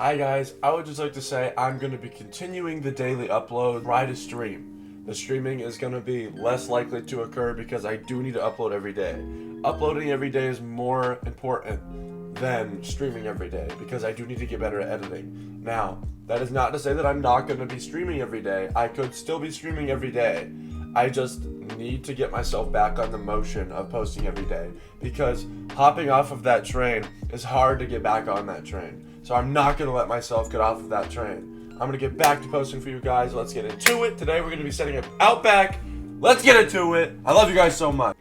Hi guys, I would just like to say I'm going to be continuing the daily upload, try to stream. The streaming is going to be less likely to occur because I do need to upload every day. Uploading every day is more important than streaming every day because I do need to get better at editing. Now, that is not to say that I'm not going to be streaming every day. I could still be streaming every day. I just need to get myself back on the motion of posting every day because hopping off of that train is hard to get back on that train. So I'm not going to let myself get off of that train. I'm going to get back to posting for you guys. Let's get into it. Today we're going to be setting up Outback. Let's get into it. I love you guys so much.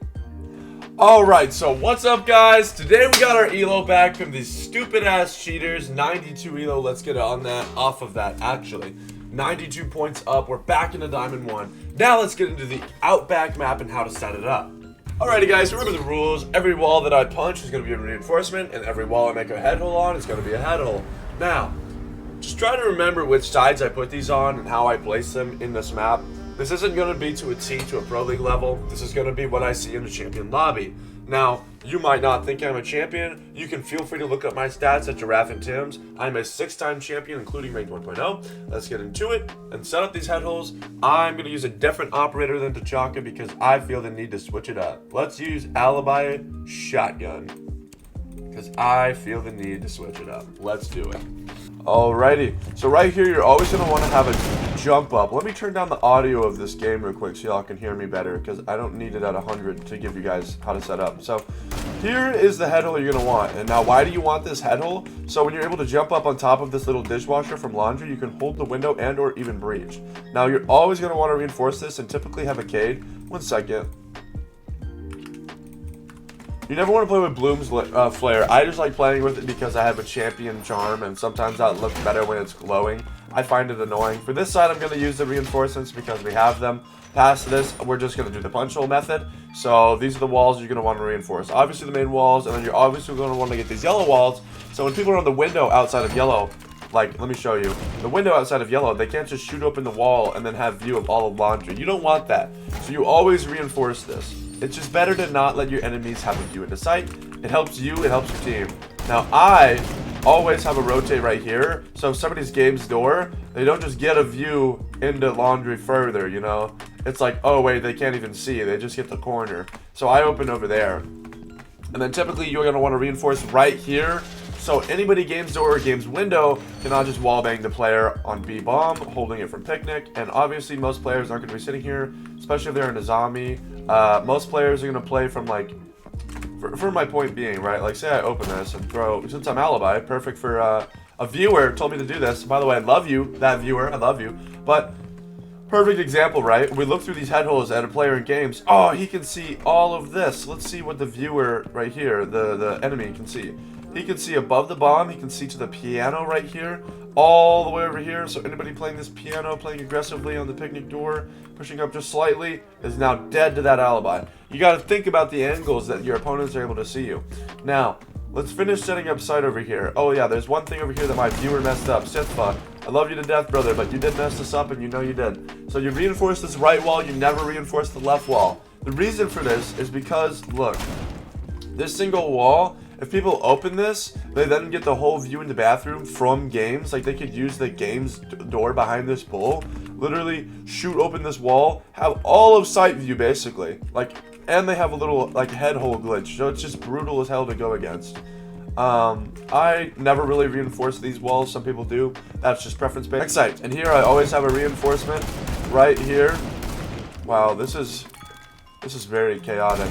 Alright, so what's up guys? Today we got our elo back from these stupid ass cheaters. 92 elo. Let's get on that, off of that actually. 92 points up. We're back into Diamond 1. Now let's get into the Outback map and how to set it up. Alrighty guys, remember the rules. Every wall that I punch is going to be a reinforcement, and every wall I make a head hole on is going to be a head hole. Now, just try to remember which sides I put these on and how I place them in this map. This isn't going to be to a T to a Pro League level. This is going to be what I see in the champion lobby. Now, you might not think I'm a champion. You can feel free to look up my stats at Giraffe and Tim's. I'm a 6-time champion, including ranked 1.0. Let's get into it and set up these head holes. I'm going to use a different operator than T'Chaka because I feel the need to switch it up. Let's use Alibi Shotgun because I feel the need to switch it up. Let's do it. Alrighty, so right here you're always going to want to have a jump up. Let me turn down the audio of this game real quick so y'all can hear me better because I don't need it at 100 to give you guys how to set up. So here is the head hole you're going to want. And now why do you want this head hole? So when you're able to jump up on top of this little dishwasher from laundry, you can hold the window and or even breach. Now you're always going to want to reinforce this and typically have a cade. 1 second. You never want to play with Bloom's flare. I just like playing with it because I have a champion charm and sometimes that looks better when it's glowing. I find it annoying. For this side, I'm going to use the reinforcements because we have them. Past this, we're just going to do the punch hole method. So these are the walls you're going to want to reinforce. Obviously the main walls, and then you're obviously going to want to get these yellow walls. So when people are on the window outside of yellow, like, let me show you. The window outside of yellow, they can't just shoot open the wall and then have view of all of laundry. You don't want that. So you always reinforce this. It's just better to not let your enemies have a view into sight. It helps you, it helps your team. Now, I always have a rotate right here. So if somebody's game's door, they don't just get a view into laundry further, you know? It's like, oh wait, they can't even see. They just get the corner. So I open over there. And then typically you're going to want to reinforce right here. So anybody game's door or game's window cannot just wallbang the player on B bomb, holding it from picnic. And obviously most players aren't going to be sitting here, especially if they're in a zombie. Most players are going to play from like, for my point being, right? Like say I open this and throw, since I'm Alibi, perfect for a viewer told me to do this. By the way, I love you, that viewer, I love you. But perfect example, right? We look through these head holes at a player in games. Oh, he can see all of this. Let's see what the viewer right here, the enemy can see. He can see above the bomb. He can see to the piano right here, all the way over here. So anybody playing this piano, playing aggressively on the picnic door, pushing up just slightly, is now dead to that alibi. You got to think about the angles that your opponents are able to see you. Now, let's finish setting up sight over here. Oh yeah, there's one thing over here that my viewer messed up. Sithfa, I love you to death, brother, but you did mess this up and you know you did. So you reinforce this right wall, you never reinforce the left wall. The reason for this is because, look, this single wall, if people open this, they then get the whole view in the bathroom from games. Like they could use the game's door behind this pole, literally shoot open this wall, have all of sight view basically. Like, and they have a little like head hole glitch, so it's just brutal as hell to go against. I never really reinforce these walls. Some people do. That's just preference based. Next site, and here I always have a reinforcement right here. Wow, this is very chaotic.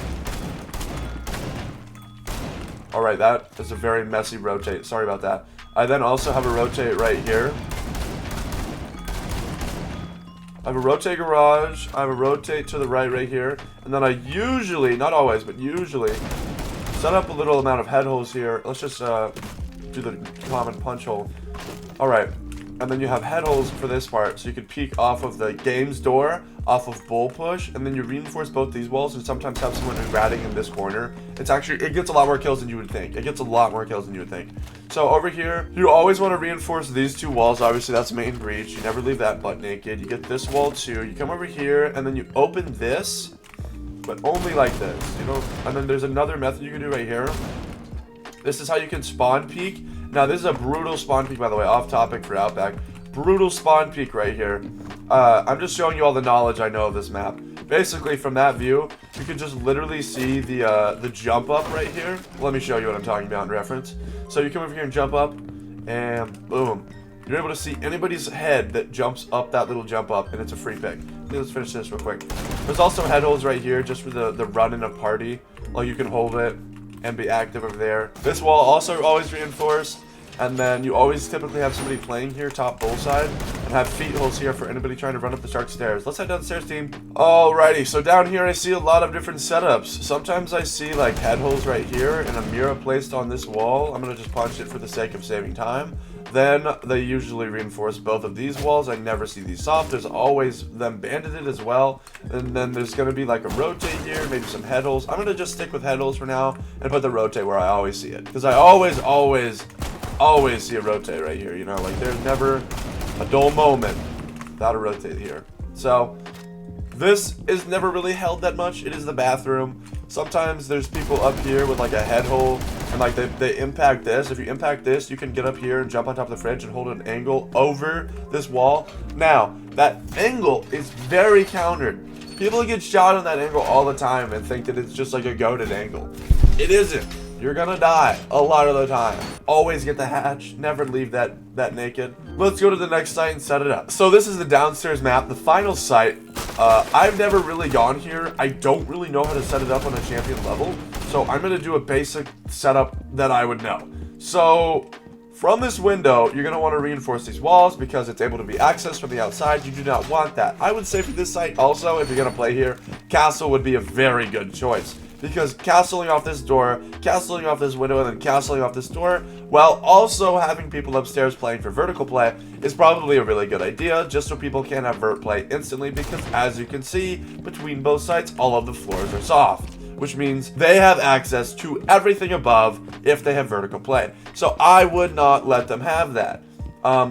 Alright, that is a very messy rotate. Sorry about that. I then also have a rotate right here. I have a rotate garage. I have a rotate to the right here. And then I usually, not always, but usually, set up a little amount of head holes here. Let's just do the common punch hole. Alright. And then you have head holes for this part, so you could peek off of the game's door, off of bull push, and then you reinforce both these walls and sometimes have someone ratting in this corner. It gets a lot more kills than you would think. It gets a lot more kills than you would think. So over here, you always want to reinforce these two walls. Obviously, that's main breach. You never leave that butt naked. You get this wall too. You come over here, and then you open this, but only like this, you know? And then there's another method you can do right here. This is how you can spawn peek Now, this is a brutal spawn peak, by the way, off topic for Outback. Brutal spawn peak right here. I'm just showing you all the knowledge I know of this map. Basically, from that view, you can just literally see the jump up right here. Let me show you what I'm talking about in reference. So you come over here and jump up, and boom. You're able to see anybody's head that jumps up that little jump up, and it's a free pick. Let's finish this real quick. There's also head holes right here just for the run in a party. Like, you can hold it and be active over there. This wall also always reinforced. And then you always typically have somebody playing here, top bull side, and have feet holes here for anybody trying to run up the shark stairs. Let's head downstairs, team. Alrighty, so down here I see a lot of different setups. Sometimes I see like head holes right here and a mirror placed on this wall. I'm gonna just punch it for the sake of saving time. Then they usually reinforce both of these walls. I never see these soft. There's always them bandited as well. And then there's going to be like a rotate here, maybe some head holes. I'm going to just stick with head holes for now and put the rotate where I always see it. Because I always see a rotate right here. You know, like there's never a dull moment without a rotate here. So this is never really held that much. It is the bathroom. Sometimes there's people up here with like a head hole and like they impact this. If you impact this, you can get up here and jump on top of the fridge and hold an angle over this wall. Now, that angle is very countered. People get shot on that angle all the time and think that it's just like a goated angle. It isn't. You're gonna die a lot of the time. Always get the hatch. Never leave that naked. Let's go to the next site and set it up. So this is the downstairs map, the final site. I've never really gone here. I don't really know how to set it up on a champion level. So I'm gonna do a basic setup that I would know. So from this window, you're gonna wanna reinforce these walls because it's able to be accessed from the outside. You do not want that. I would say for this site also, if you're gonna play here, castle would be a very good choice. Because castling off this door, castling off this window, and then castling off this door, while also having people upstairs playing for vertical play, is probably a really good idea, just so people can have vert play instantly, because as you can see, between both sites, all of the floors are soft, which means they have access to everything above if they have vertical play. So I would not let them have that.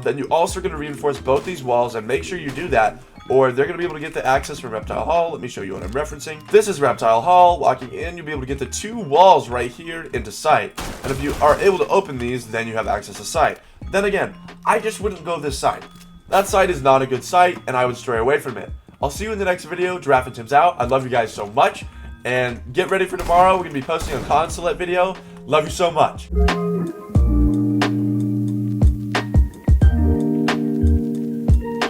Then you also are going to reinforce both these walls, and make sure you do that, or they're going to be able to get the access from Reptile Hall. Let me show you what I'm referencing. This is Reptile Hall. Walking in, you'll be able to get the two walls right here into sight. And if you are able to open these, then you have access to sight. Then again, I just wouldn't go this side. That site is not a good site, and I would stray away from it. I'll see you in the next video. Giraffe and Tim's out. I love you guys so much. And get ready for tomorrow. We're going to be posting a consulate video. Love you so much.